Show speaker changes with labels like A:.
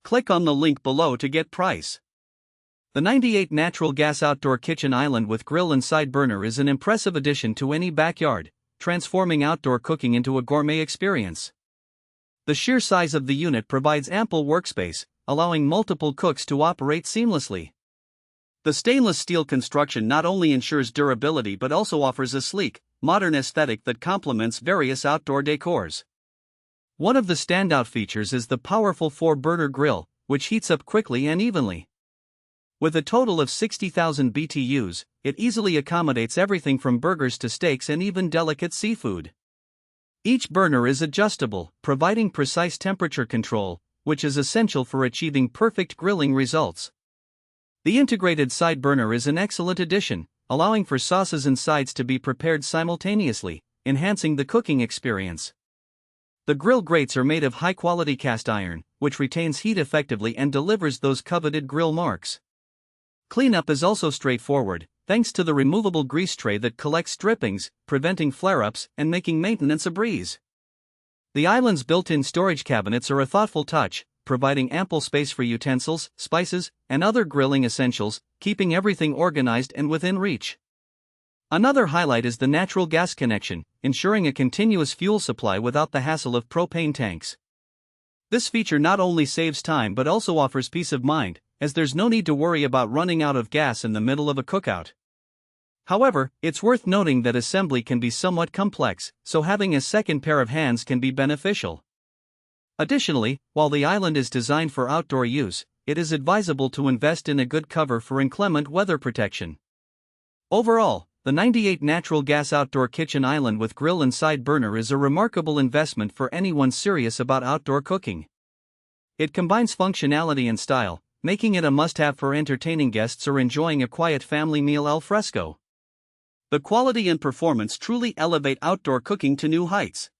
A: Click on the link below to get price. The 98 natural gas outdoor kitchen island with grill and side burner is an impressive addition to any backyard, transforming outdoor cooking into a gourmet experience. The sheer size of the unit provides ample workspace, allowing multiple cooks to operate seamlessly. The stainless steel construction not only ensures durability but also offers a sleek, modern aesthetic that complements various outdoor decors. One of the standout features is the powerful 4-burner grill, which heats up quickly and evenly. With a total of 60,000 BTUs, it easily accommodates everything from burgers to steaks and even delicate seafood. Each burner is adjustable, providing precise temperature control, which is essential for achieving perfect grilling results. The integrated side burner is an excellent addition, allowing for sauces and sides to be prepared simultaneously, enhancing the cooking experience. The grill grates are made of high-quality cast iron, which retains heat effectively and delivers those coveted grill marks. Cleanup is also straightforward, thanks to the removable grease tray that collects drippings, preventing flare-ups and making maintenance a breeze. The island's built-in storage cabinets are a thoughtful touch, providing ample space for utensils, spices, and other grilling essentials, keeping everything organized and within reach. Another highlight is the natural gas connection, ensuring a continuous fuel supply without the hassle of propane tanks. This feature not only saves time but also offers peace of mind, as there's no need to worry about running out of gas in the middle of a cookout. However, it's worth noting that assembly can be somewhat complex, so having a second pair of hands can be beneficial. Additionally, while the island is designed for outdoor use, it is advisable to invest in a good cover for inclement weather protection. Overall, the 98 natural gas outdoor kitchen island with grill and side burner is a remarkable investment for anyone serious about outdoor cooking. It combines functionality and style, making it a must-have for entertaining guests or enjoying a quiet family meal al fresco. The quality and performance truly elevate outdoor cooking to new heights.